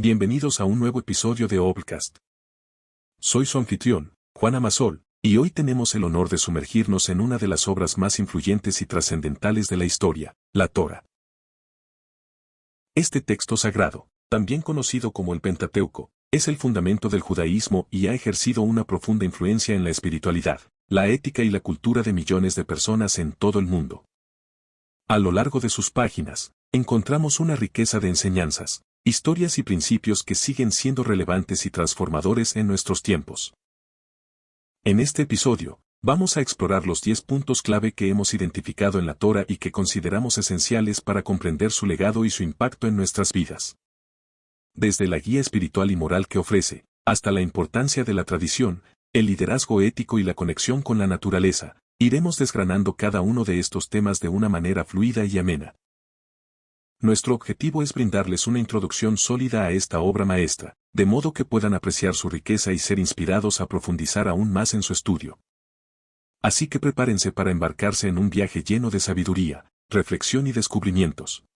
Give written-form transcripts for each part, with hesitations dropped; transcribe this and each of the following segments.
Bienvenidos a un nuevo episodio de Obcast. Soy su anfitrión, Juan Amasol, y hoy tenemos el honor de sumergirnos en una de las obras más influyentes y trascendentales de la historia, la Torá. Este texto sagrado, también conocido como el Pentateuco, es el fundamento del judaísmo y ha ejercido una profunda influencia en la espiritualidad, la ética y la cultura de millones de personas en todo el mundo. A lo largo de sus páginas, encontramos una riqueza de enseñanzas, historias y principios que siguen siendo relevantes y transformadores en nuestros tiempos. En este episodio, vamos a explorar los 10 puntos clave que hemos identificado en la Torá y que consideramos esenciales para comprender su legado y su impacto en nuestras vidas. Desde la guía espiritual y moral que ofrece, hasta la importancia de la tradición, el liderazgo ético y la conexión con la naturaleza, iremos desgranando cada uno de estos temas de una manera fluida y amena. Nuestro objetivo es brindarles una introducción sólida a esta obra maestra, de modo que puedan apreciar su riqueza y ser inspirados a profundizar aún más en su estudio. Así que prepárense para embarcarse en un viaje lleno de sabiduría, reflexión y descubrimientos.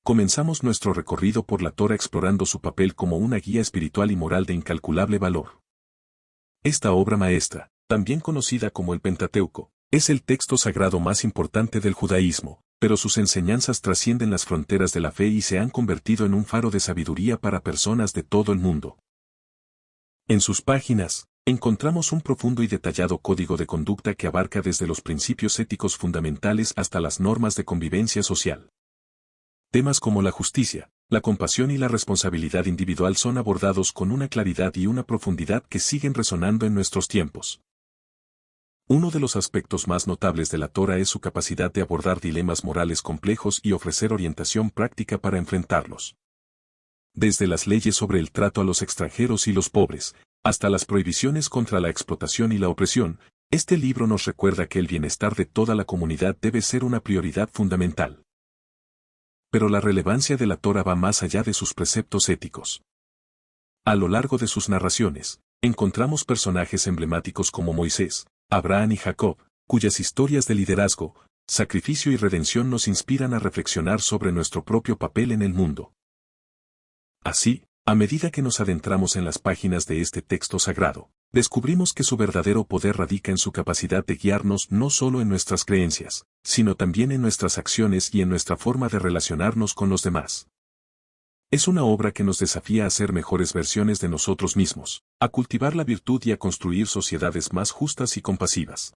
Comenzamos nuestro recorrido por la Torá explorando su papel como una guía espiritual y moral de incalculable valor. Esta obra maestra, también conocida como el Pentateuco, es el texto sagrado más importante del judaísmo, pero sus enseñanzas trascienden las fronteras de la fe y se han convertido en un faro de sabiduría para personas de todo el mundo. En sus páginas, encontramos un profundo y detallado código de conducta que abarca desde los principios éticos fundamentales hasta las normas de convivencia social. Temas como la justicia, la compasión y la responsabilidad individual son abordados con una claridad y una profundidad que siguen resonando en nuestros tiempos. Uno de los aspectos más notables de la Torá es su capacidad de abordar dilemas morales complejos y ofrecer orientación práctica para enfrentarlos. Desde las leyes sobre el trato a los extranjeros y los pobres, hasta las prohibiciones contra la explotación y la opresión, este libro nos recuerda que el bienestar de toda la comunidad debe ser una prioridad fundamental. Pero la relevancia de la Torá va más allá de sus preceptos éticos. A lo largo de sus narraciones, encontramos personajes emblemáticos como Moisés, Abraham y Jacob, cuyas historias de liderazgo, sacrificio y redención nos inspiran a reflexionar sobre nuestro propio papel en el mundo. Así, a medida que nos adentramos en las páginas de este texto sagrado, descubrimos que su verdadero poder radica en su capacidad de guiarnos no solo en nuestras creencias, sino también en nuestras acciones y en nuestra forma de relacionarnos con los demás. Es una obra que nos desafía a ser mejores versiones de nosotros mismos, a cultivar la virtud y a construir sociedades más justas y compasivas.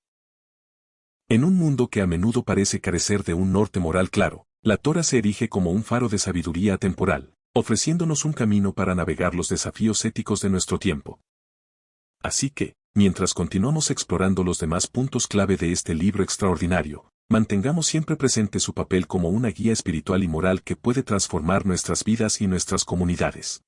En un mundo que a menudo parece carecer de un norte moral claro, la Torá se erige como un faro de sabiduría temporal, ofreciéndonos un camino para navegar los desafíos éticos de nuestro tiempo. Así que, mientras continuamos explorando los demás puntos clave de este libro extraordinario, mantengamos siempre presente su papel como una guía espiritual y moral que puede transformar nuestras vidas y nuestras comunidades.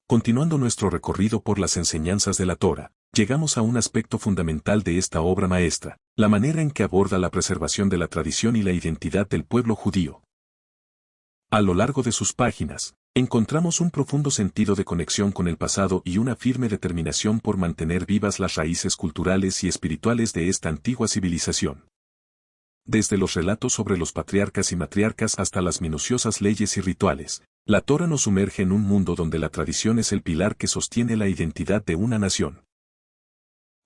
Continuando nuestro recorrido por las enseñanzas de la Torá, llegamos a un aspecto fundamental de esta obra maestra, la manera en que aborda la preservación de la tradición y la identidad del pueblo judío. A lo largo de sus páginas, encontramos un profundo sentido de conexión con el pasado y una firme determinación por mantener vivas las raíces culturales y espirituales de esta antigua civilización. Desde los relatos sobre los patriarcas y matriarcas hasta las minuciosas leyes y rituales, la Torá nos sumerge en un mundo donde la tradición es el pilar que sostiene la identidad de una nación.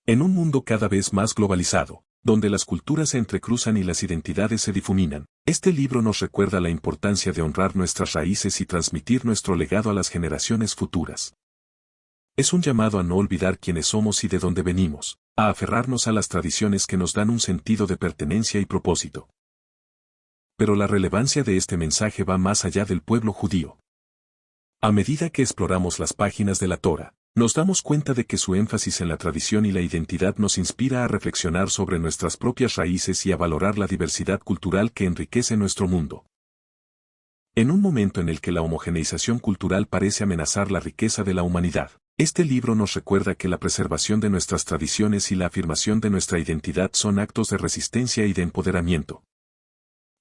En un mundo cada vez más globalizado, donde las culturas se entrecruzan y las identidades se difuminan, este libro nos recuerda la importancia de honrar nuestras raíces y transmitir nuestro legado a las generaciones futuras. Es un llamado a no olvidar quiénes somos y de dónde venimos, a aferrarnos a las tradiciones que nos dan un sentido de pertenencia y propósito. Pero la relevancia de este mensaje va más allá del pueblo judío. A medida que exploramos las páginas de la Torá, nos damos cuenta de que su énfasis en la tradición y la identidad nos inspira a reflexionar sobre nuestras propias raíces y a valorar la diversidad cultural que enriquece nuestro mundo. En un momento en el que la homogeneización cultural parece amenazar la riqueza de la humanidad, este libro nos recuerda que la preservación de nuestras tradiciones y la afirmación de nuestra identidad son actos de resistencia y de empoderamiento.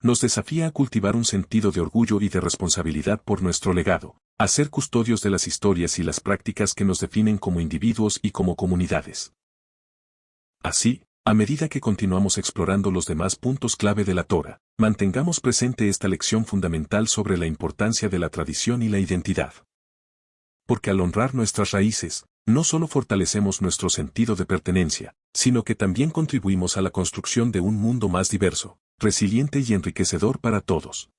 Nos desafía a cultivar un sentido de orgullo y de responsabilidad por nuestro legado, a ser custodios de las historias y las prácticas que nos definen como individuos y como comunidades. Así, A medida que continuamos explorando los demás puntos clave de la Torá, mantengamos presente esta lección fundamental sobre la importancia de la tradición y la identidad. Porque al honrar nuestras raíces, no solo fortalecemos nuestro sentido de pertenencia, sino que también contribuimos a la construcción de un mundo más diverso, resiliente y enriquecedor para todos.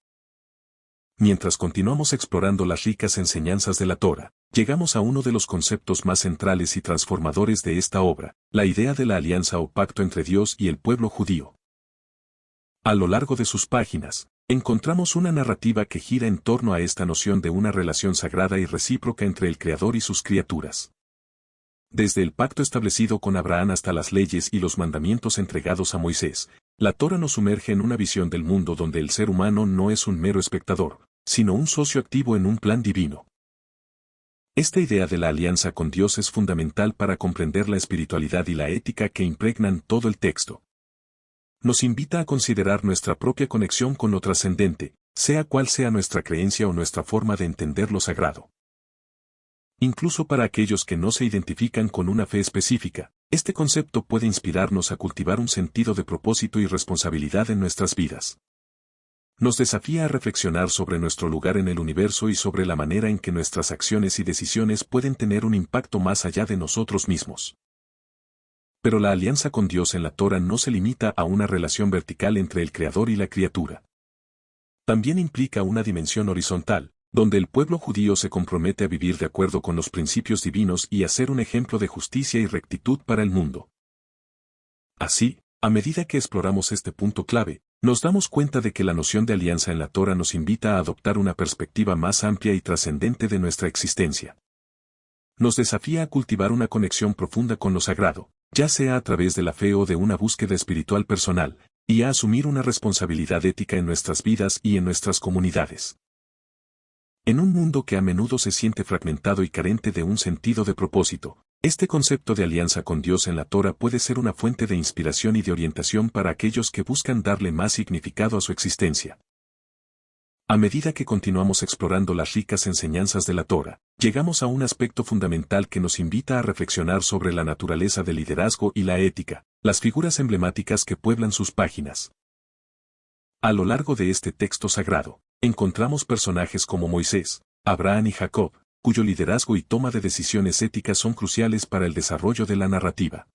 Mientras continuamos explorando las ricas enseñanzas de la Torá, llegamos a uno de los conceptos más centrales y transformadores de esta obra, la idea de la alianza o pacto entre Dios y el pueblo judío. A lo largo de sus páginas, encontramos una narrativa que gira en torno a esta noción de una relación sagrada y recíproca entre el Creador y sus criaturas. Desde el pacto establecido con Abraham hasta las leyes y los mandamientos entregados a Moisés, la Torá nos sumerge en una visión del mundo donde el ser humano no es un mero espectador, sino un socio activo en un plan divino. Esta idea de la alianza con Dios es fundamental para comprender la espiritualidad y la ética que impregnan todo el texto. Nos invita a considerar nuestra propia conexión con lo trascendente, sea cual sea nuestra creencia o nuestra forma de entender lo sagrado. Incluso para aquellos que no se identifican con una fe específica, este concepto puede inspirarnos a cultivar un sentido de propósito y responsabilidad en nuestras vidas. Nos desafía a reflexionar sobre nuestro lugar en el universo y sobre la manera en que nuestras acciones y decisiones pueden tener un impacto más allá de nosotros mismos. Pero la alianza con Dios en la Torá no se limita a una relación vertical entre el Creador y la criatura. También implica una dimensión horizontal, donde el pueblo judío se compromete a vivir de acuerdo con los principios divinos y a ser un ejemplo de justicia y rectitud para el mundo. Así, a medida que exploramos este punto clave, nos damos cuenta de que la noción de alianza en la Torá nos invita a adoptar una perspectiva más amplia y trascendente de nuestra existencia. Nos desafía a cultivar una conexión profunda con lo sagrado, ya sea a través de la fe o de una búsqueda espiritual personal, y a asumir una responsabilidad ética en nuestras vidas y en nuestras comunidades. En un mundo que a menudo se siente fragmentado y carente de un sentido de propósito, este concepto de alianza con Dios en la Torá puede ser una fuente de inspiración y de orientación para aquellos que buscan darle más significado a su existencia. A medida que continuamos explorando las ricas enseñanzas de la Torá, llegamos a un aspecto fundamental que nos invita a reflexionar sobre la naturaleza del liderazgo y la ética, las figuras emblemáticas que pueblan sus páginas. A lo largo de este texto sagrado, encontramos personajes como Moisés, Abraham y Jacob, cuyo liderazgo y toma de decisiones éticas son cruciales para el desarrollo de la narrativa.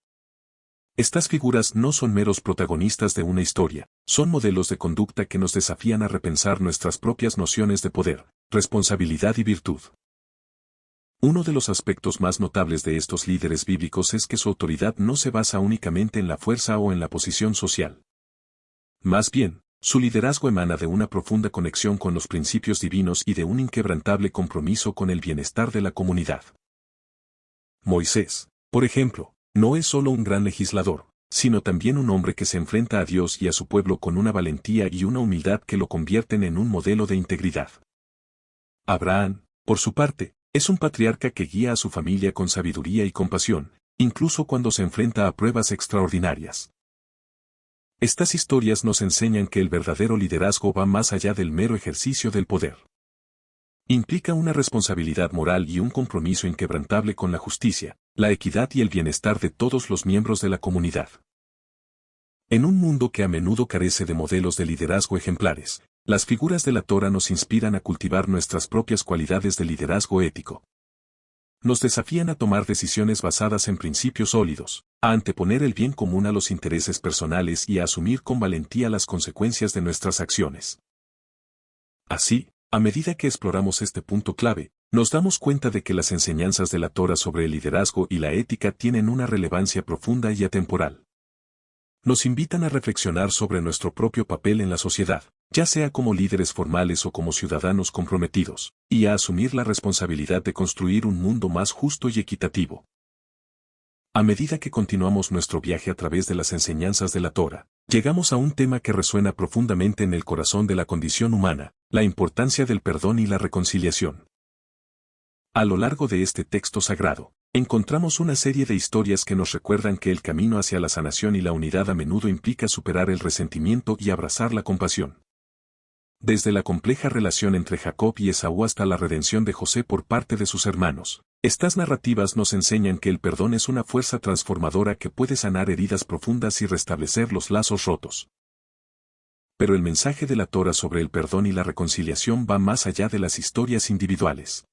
Estas figuras no son meros protagonistas de una historia, son modelos de conducta que nos desafían a repensar nuestras propias nociones de poder, responsabilidad y virtud. Uno de los aspectos más notables de estos líderes bíblicos es que su autoridad no se basa únicamente en la fuerza o en la posición social. Más bien, su liderazgo emana de una profunda conexión con los principios divinos y de un inquebrantable compromiso con el bienestar de la comunidad. Moisés, por ejemplo, no es solo un gran legislador, sino también un hombre que se enfrenta a Dios y a su pueblo con una valentía y una humildad que lo convierten en un modelo de integridad. Abraham, por su parte, es un patriarca que guía a su familia con sabiduría y compasión, incluso cuando se enfrenta a pruebas extraordinarias. Estas historias nos enseñan que el verdadero liderazgo va más allá del mero ejercicio del poder. Implica una responsabilidad moral y un compromiso inquebrantable con la justicia, la equidad y el bienestar de todos los miembros de la comunidad. En un mundo que a menudo carece de modelos de liderazgo ejemplares, las figuras de la Torá nos inspiran a cultivar nuestras propias cualidades de liderazgo ético. Nos desafían a tomar decisiones basadas en principios sólidos, a anteponer el bien común a los intereses personales y a asumir con valentía las consecuencias de nuestras acciones. Así, a medida que exploramos este punto clave, nos damos cuenta de que las enseñanzas de la Torá sobre el liderazgo y la ética tienen una relevancia profunda y atemporal. Nos invitan a reflexionar sobre nuestro propio papel en la sociedad, ya sea como líderes formales o como ciudadanos comprometidos, y a asumir la responsabilidad de construir un mundo más justo y equitativo. A medida que continuamos nuestro viaje a través de las enseñanzas de la Torá, llegamos a un tema que resuena profundamente en el corazón de la condición humana, la importancia del perdón y la reconciliación. A lo largo de este texto sagrado, encontramos una serie de historias que nos recuerdan que el camino hacia la sanación y la unidad a menudo implica superar el resentimiento y abrazar la compasión. Desde la compleja relación entre Jacob y Esaú hasta la redención de José por parte de sus hermanos, Estas narrativas nos enseñan que el perdón es una fuerza transformadora que puede sanar heridas profundas y restablecer los lazos rotos. Pero el mensaje de la Torá sobre el perdón y la reconciliación va más allá de las historias individuales.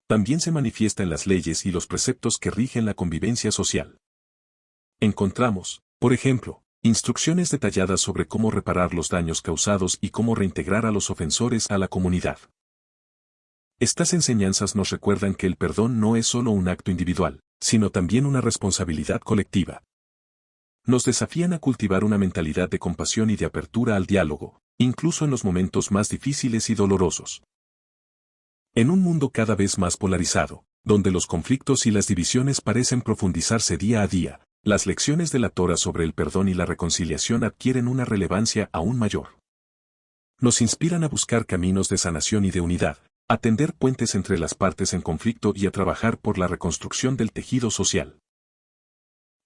También se manifiesta en las leyes y los preceptos que rigen la convivencia social. Encontramos, por ejemplo, instrucciones detalladas sobre cómo reparar los daños causados y cómo reintegrar a los ofensores a la comunidad. Estas enseñanzas nos recuerdan que el perdón no es solo un acto individual, sino también una responsabilidad colectiva. Nos desafían a cultivar una mentalidad de compasión y de apertura al diálogo, incluso en los momentos más difíciles y dolorosos. En un mundo cada vez más polarizado, donde los conflictos y las divisiones parecen profundizarse día a día, las lecciones de la Torá sobre el perdón y la reconciliación adquieren una relevancia aún mayor. Nos inspiran a buscar caminos de sanación y de unidad, a tender puentes entre las partes en conflicto y a trabajar por la reconstrucción del tejido social.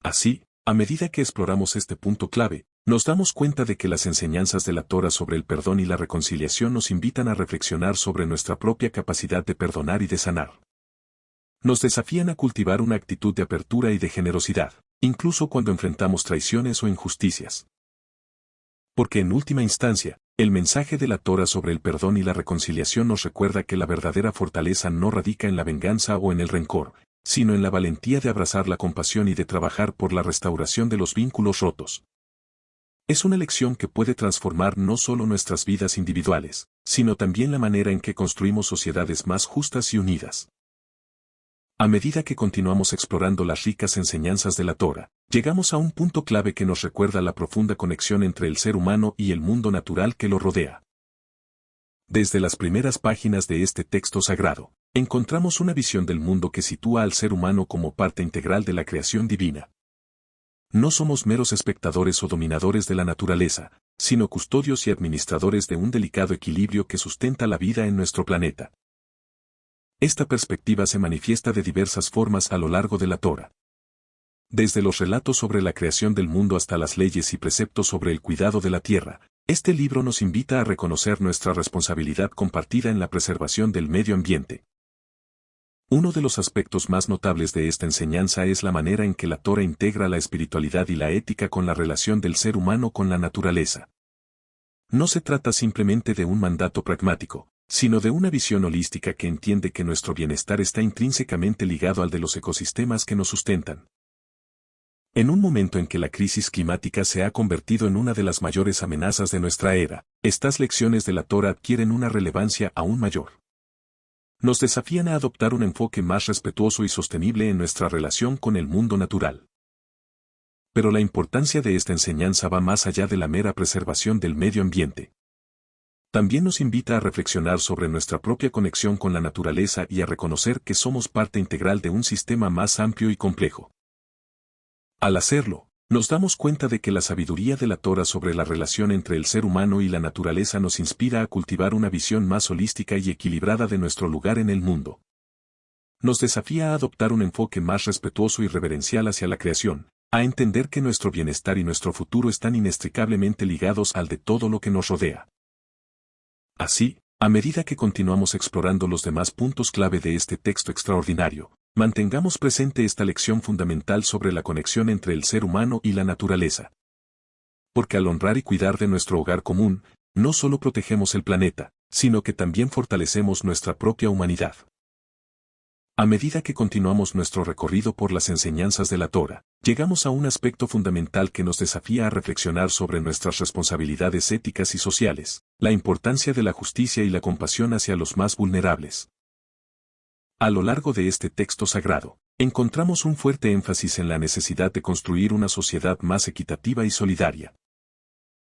Así, a medida que exploramos este punto clave, nos damos cuenta de que las enseñanzas de la Torá sobre el perdón y la reconciliación nos invitan a reflexionar sobre nuestra propia capacidad de perdonar y de sanar. Nos desafían a cultivar una actitud de apertura y de generosidad, incluso cuando enfrentamos traiciones o injusticias. Porque en última instancia, el mensaje de la Torá sobre el perdón y la reconciliación nos recuerda que la verdadera fortaleza no radica en la venganza o en el rencor, sino en la valentía de abrazar la compasión y de trabajar por la restauración de los vínculos rotos. Es una lección que puede transformar no solo nuestras vidas individuales, sino también la manera en que construimos sociedades más justas y unidas. A medida que continuamos explorando las ricas enseñanzas de la Torá, llegamos a un punto clave que nos recuerda la profunda conexión entre el ser humano y el mundo natural que lo rodea. Desde las primeras páginas de este texto sagrado, encontramos una visión del mundo que sitúa al ser humano como parte integral de la creación divina. No somos meros espectadores o dominadores de la naturaleza, sino custodios y administradores de un delicado equilibrio que sustenta la vida en nuestro planeta. Esta perspectiva se manifiesta de diversas formas a lo largo de la Torá. Desde los relatos sobre la creación del mundo hasta las leyes y preceptos sobre el cuidado de la tierra, este libro nos invita a reconocer nuestra responsabilidad compartida en la preservación del medio ambiente. Uno de los aspectos más notables de esta enseñanza es la manera en que la Torá integra la espiritualidad y la ética con la relación del ser humano con la naturaleza. No se trata simplemente de un mandato pragmático, sino de una visión holística que entiende que nuestro bienestar está intrínsecamente ligado al de los ecosistemas que nos sustentan. En un momento en que la crisis climática se ha convertido en una de las mayores amenazas de nuestra era, estas lecciones de la Torá adquieren una relevancia aún mayor. Nos desafían a adoptar un enfoque más respetuoso y sostenible en nuestra relación con el mundo natural. Pero la importancia de esta enseñanza va más allá de la mera preservación del medio ambiente. También nos invita a reflexionar sobre nuestra propia conexión con la naturaleza y a reconocer que somos parte integral de un sistema más amplio y complejo. Al hacerlo, nos damos cuenta de que la sabiduría de la Torá sobre la relación entre el ser humano y la naturaleza nos inspira a cultivar una visión más holística y equilibrada de nuestro lugar en el mundo. Nos desafía a adoptar un enfoque más respetuoso y reverencial hacia la creación, a entender que nuestro bienestar y nuestro futuro están inextricablemente ligados al de todo lo que nos rodea. Así, a medida que continuamos explorando los demás puntos clave de este texto extraordinario, mantengamos presente esta lección fundamental sobre la conexión entre el ser humano y la naturaleza. Porque al honrar y cuidar de nuestro hogar común, no solo protegemos el planeta, sino que también fortalecemos nuestra propia humanidad. A medida que continuamos nuestro recorrido por las enseñanzas de la Torá, llegamos a un aspecto fundamental que nos desafía a reflexionar sobre nuestras responsabilidades éticas y sociales, la importancia de la justicia y la compasión hacia los más vulnerables. A lo largo de este texto sagrado, encontramos un fuerte énfasis en la necesidad de construir una sociedad más equitativa y solidaria.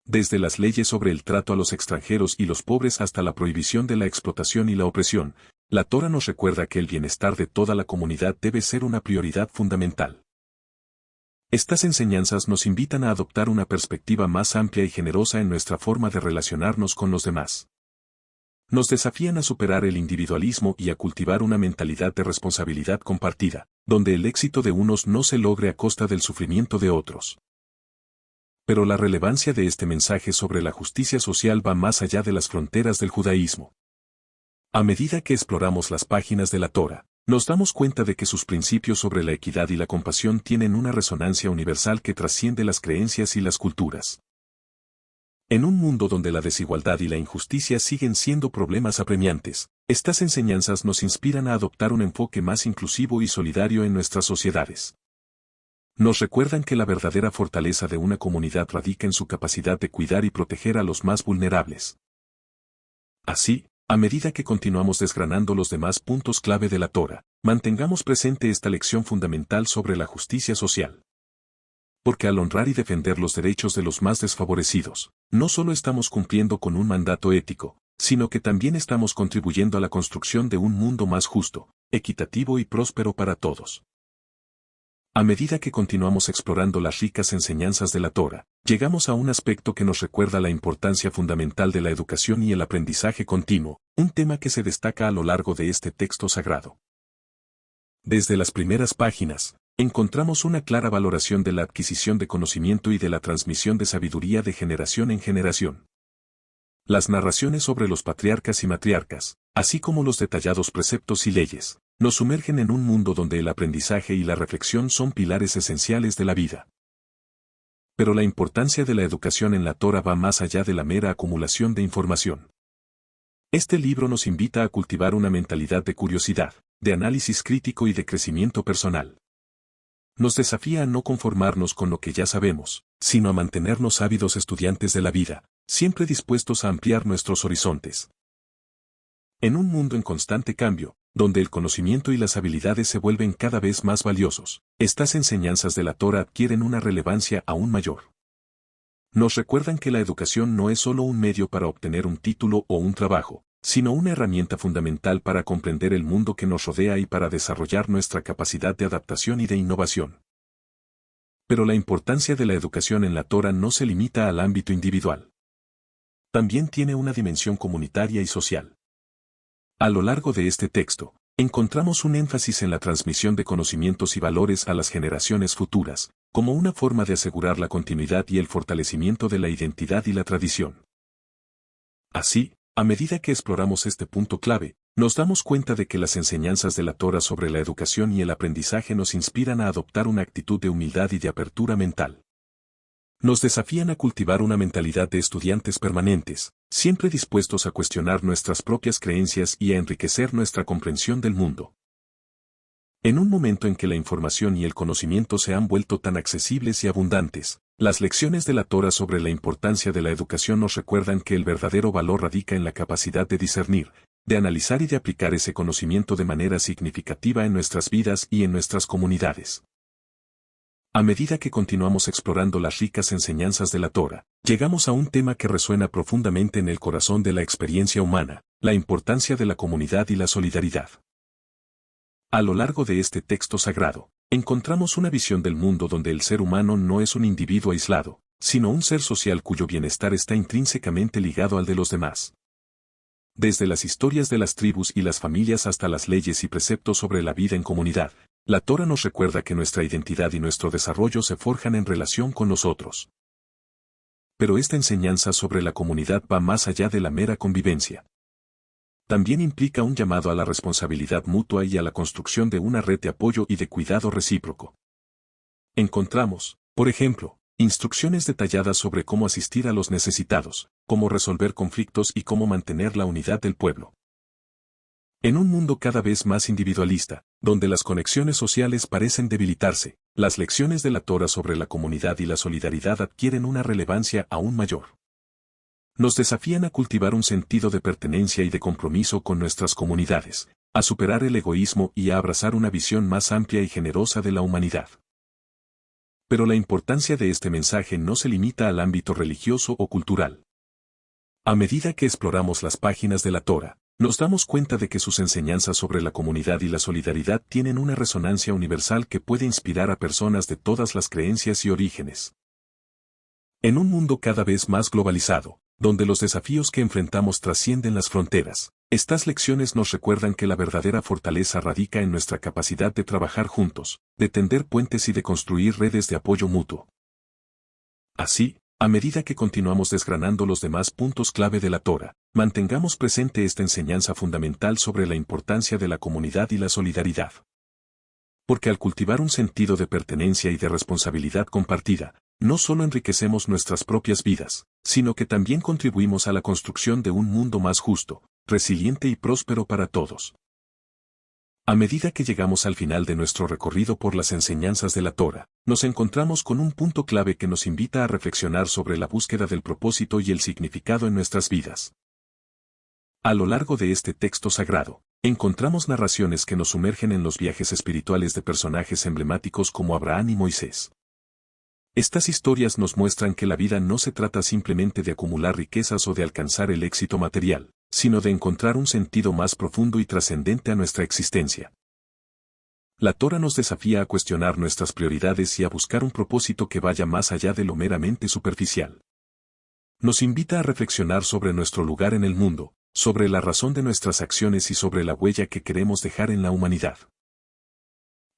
Desde las leyes sobre el trato a los extranjeros y los pobres hasta la prohibición de la explotación y la opresión, la Torá nos recuerda que el bienestar de toda la comunidad debe ser una prioridad fundamental. Estas enseñanzas nos invitan a adoptar una perspectiva más amplia y generosa en nuestra forma de relacionarnos con los demás. Nos desafían a superar el individualismo y a cultivar una mentalidad de responsabilidad compartida, donde el éxito de unos no se logre a costa del sufrimiento de otros. Pero la relevancia de este mensaje sobre la justicia social va más allá de las fronteras del judaísmo. A medida que exploramos las páginas de la Torá, nos damos cuenta de que sus principios sobre la equidad y la compasión tienen una resonancia universal que trasciende las creencias y las culturas. En un mundo donde la desigualdad y la injusticia siguen siendo problemas apremiantes, estas enseñanzas nos inspiran a adoptar un enfoque más inclusivo y solidario en nuestras sociedades. Nos recuerdan que la verdadera fortaleza de una comunidad radica en su capacidad de cuidar y proteger a los más vulnerables. Así, a medida que continuamos desgranando los demás puntos clave de la Torá, mantengamos presente esta lección fundamental sobre la justicia social. Porque al honrar y defender los derechos de los más desfavorecidos, no solo estamos cumpliendo con un mandato ético, sino que también estamos contribuyendo a la construcción de un mundo más justo, equitativo y próspero para todos. A medida que continuamos explorando las ricas enseñanzas de la Torá, llegamos a un aspecto que nos recuerda la importancia fundamental de la educación y el aprendizaje continuo, un tema que se destaca a lo largo de este texto sagrado. Desde las primeras páginas, encontramos una clara valoración de la adquisición de conocimiento y de la transmisión de sabiduría de generación en generación. Las narraciones sobre los patriarcas y matriarcas, así como los detallados preceptos y leyes, nos sumergen en un mundo donde el aprendizaje y la reflexión son pilares esenciales de la vida. Pero la importancia de la educación en la Torá va más allá de la mera acumulación de información. Este libro nos invita a cultivar una mentalidad de curiosidad, de análisis crítico y de crecimiento personal. Nos desafía a no conformarnos con lo que ya sabemos, sino a mantenernos ávidos estudiantes de la vida, siempre dispuestos a ampliar nuestros horizontes. En un mundo en constante cambio, donde el conocimiento y las habilidades se vuelven cada vez más valiosos, estas enseñanzas de la Torá adquieren una relevancia aún mayor. Nos recuerdan que la educación no es solo un medio para obtener un título o un trabajo, sino una herramienta fundamental para comprender el mundo que nos rodea y para desarrollar nuestra capacidad de adaptación y de innovación. Pero la importancia de la educación en la Torá no se limita al ámbito individual. También tiene una dimensión comunitaria y social. A lo largo de este texto, encontramos un énfasis en la transmisión de conocimientos y valores a las generaciones futuras, como una forma de asegurar la continuidad y el fortalecimiento de la identidad y la tradición. Así, a medida que exploramos este punto clave, nos damos cuenta de que las enseñanzas de la Torá sobre la educación y el aprendizaje nos inspiran a adoptar una actitud de humildad y de apertura mental. Nos desafían a cultivar una mentalidad de estudiantes permanentes, siempre dispuestos a cuestionar nuestras propias creencias y a enriquecer nuestra comprensión del mundo. En un momento en que la información y el conocimiento se han vuelto tan accesibles y abundantes, las lecciones de la Torá sobre la importancia de la educación nos recuerdan que el verdadero valor radica en la capacidad de discernir, de analizar y de aplicar ese conocimiento de manera significativa en nuestras vidas y en nuestras comunidades. A medida que continuamos explorando las ricas enseñanzas de la Torá, llegamos a un tema que resuena profundamente en el corazón de la experiencia humana, la importancia de la comunidad y la solidaridad. A lo largo de este texto sagrado, encontramos una visión del mundo donde el ser humano no es un individuo aislado, sino un ser social cuyo bienestar está intrínsecamente ligado al de los demás. Desde las historias de las tribus y las familias hasta las leyes y preceptos sobre la vida en comunidad, la Torá nos recuerda que nuestra identidad y nuestro desarrollo se forjan en relación con los otros. Pero esta enseñanza sobre la comunidad va más allá de la mera convivencia. También implica un llamado a la responsabilidad mutua y a la construcción de una red de apoyo y de cuidado recíproco. Encontramos, por ejemplo, instrucciones detalladas sobre cómo asistir a los necesitados, cómo resolver conflictos y cómo mantener la unidad del pueblo. En un mundo cada vez más individualista, donde las conexiones sociales parecen debilitarse, las lecciones de la Torá sobre la comunidad y la solidaridad adquieren una relevancia aún mayor. Nos desafían a cultivar un sentido de pertenencia y de compromiso con nuestras comunidades, a superar el egoísmo y a abrazar una visión más amplia y generosa de la humanidad. Pero la importancia de este mensaje no se limita al ámbito religioso o cultural. A medida que exploramos las páginas de la Torá, nos damos cuenta de que sus enseñanzas sobre la comunidad y la solidaridad tienen una resonancia universal que puede inspirar a personas de todas las creencias y orígenes. En un mundo cada vez más globalizado, donde los desafíos que enfrentamos trascienden las fronteras, estas lecciones nos recuerdan que la verdadera fortaleza radica en nuestra capacidad de trabajar juntos, de tender puentes y de construir redes de apoyo mutuo. Así, A medida que continuamos desgranando los demás puntos clave de la Torá, mantengamos presente esta enseñanza fundamental sobre la importancia de la comunidad y la solidaridad. Porque al cultivar un sentido de pertenencia y de responsabilidad compartida, no solo enriquecemos nuestras propias vidas, sino que también contribuimos a la construcción de un mundo más justo, resiliente y próspero para todos. A medida que llegamos al final de nuestro recorrido por las enseñanzas de la Torá, nos encontramos con un punto clave que nos invita a reflexionar sobre la búsqueda del propósito y el significado en nuestras vidas. A lo largo de este texto sagrado, encontramos narraciones que nos sumergen en los viajes espirituales de personajes emblemáticos como Abraham y Moisés. Estas historias nos muestran que la vida no se trata simplemente de acumular riquezas o de alcanzar el éxito material, sino de encontrar un sentido más profundo y trascendente a nuestra existencia. La Torá nos desafía a cuestionar nuestras prioridades y a buscar un propósito que vaya más allá de lo meramente superficial. Nos invita a reflexionar sobre nuestro lugar en el mundo, sobre la razón de nuestras acciones y sobre la huella que queremos dejar en la humanidad.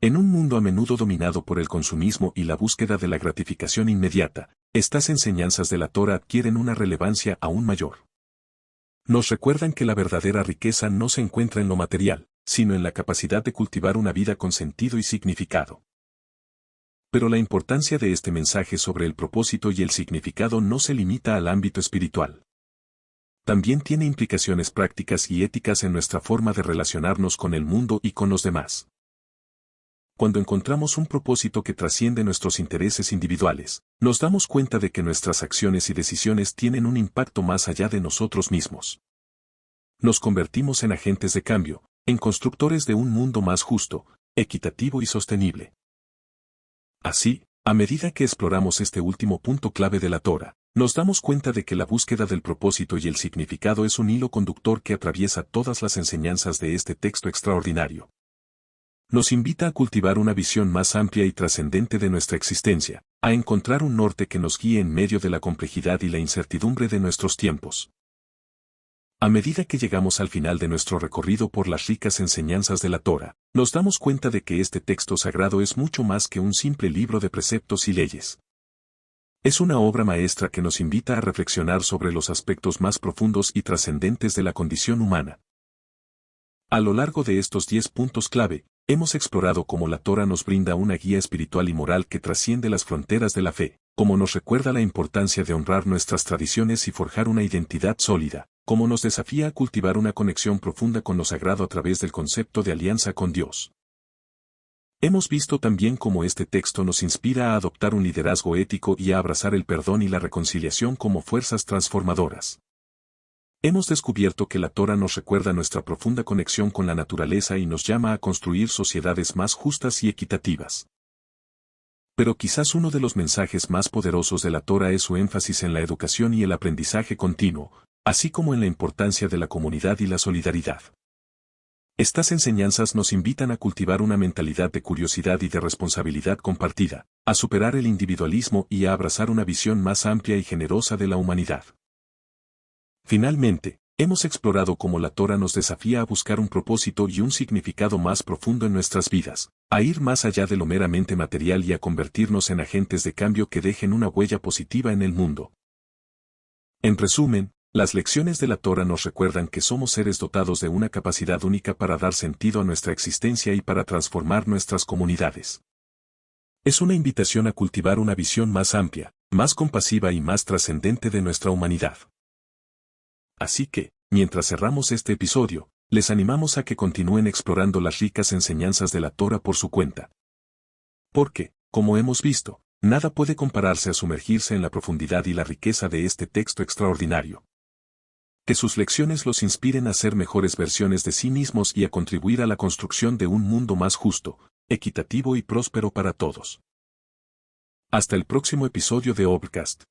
En un mundo a menudo dominado por el consumismo y la búsqueda de la gratificación inmediata, estas enseñanzas de la Torá adquieren una relevancia aún mayor. Nos recuerdan que la verdadera riqueza no se encuentra en lo material, sino en la capacidad de cultivar una vida con sentido y significado. Pero la importancia de este mensaje sobre el propósito y el significado no se limita al ámbito espiritual. También tiene implicaciones prácticas y éticas en nuestra forma de relacionarnos con el mundo y con los demás. Cuando encontramos un propósito que trasciende nuestros intereses individuales, nos damos cuenta de que nuestras acciones y decisiones tienen un impacto más allá de nosotros mismos. Nos convertimos en agentes de cambio, en constructores de un mundo más justo, equitativo y sostenible. Así, a medida que exploramos este último punto clave de la Torá, nos damos cuenta de que la búsqueda del propósito y el significado es un hilo conductor que atraviesa todas las enseñanzas de este texto extraordinario. Nos invita a cultivar una visión más amplia y trascendente de nuestra existencia, a encontrar un norte que nos guíe en medio de la complejidad y la incertidumbre de nuestros tiempos. A medida que llegamos al final de nuestro recorrido por las ricas enseñanzas de la Torá, nos damos cuenta de que este texto sagrado es mucho más que un simple libro de preceptos y leyes. Es una obra maestra que nos invita a reflexionar sobre los aspectos más profundos y trascendentes de la condición humana. A lo largo de estos 10 puntos clave, hemos explorado cómo la Torá nos brinda una guía espiritual y moral que trasciende las fronteras de la fe, cómo nos recuerda la importancia de honrar nuestras tradiciones y forjar una identidad sólida, cómo nos desafía a cultivar una conexión profunda con lo sagrado a través del concepto de alianza con Dios. Hemos visto también cómo este texto nos inspira a adoptar un liderazgo ético y a abrazar el perdón y la reconciliación como fuerzas transformadoras. Hemos descubierto que la Torá nos recuerda nuestra profunda conexión con la naturaleza y nos llama a construir sociedades más justas y equitativas. Pero quizás uno de los mensajes más poderosos de la Torá es su énfasis en la educación y el aprendizaje continuo, así como en la importancia de la comunidad y la solidaridad. Estas enseñanzas nos invitan a cultivar una mentalidad de curiosidad y de responsabilidad compartida, a superar el individualismo y a abrazar una visión más amplia y generosa de la humanidad. Finalmente, hemos explorado cómo la Torá nos desafía a buscar un propósito y un significado más profundo en nuestras vidas, a ir más allá de lo meramente material y a convertirnos en agentes de cambio que dejen una huella positiva en el mundo. En resumen, las lecciones de la Torá nos recuerdan que somos seres dotados de una capacidad única para dar sentido a nuestra existencia y para transformar nuestras comunidades. Es una invitación a cultivar una visión más amplia, más compasiva y más trascendente de nuestra humanidad. Así que, mientras cerramos este episodio, les animamos a que continúen explorando las ricas enseñanzas de la Torá por su cuenta. Porque, como hemos visto, nada puede compararse a sumergirse en la profundidad y la riqueza de este texto extraordinario. Que sus lecciones los inspiren a ser mejores versiones de sí mismos y a contribuir a la construcción de un mundo más justo, equitativo y próspero para todos. Hasta el próximo episodio de Obcast.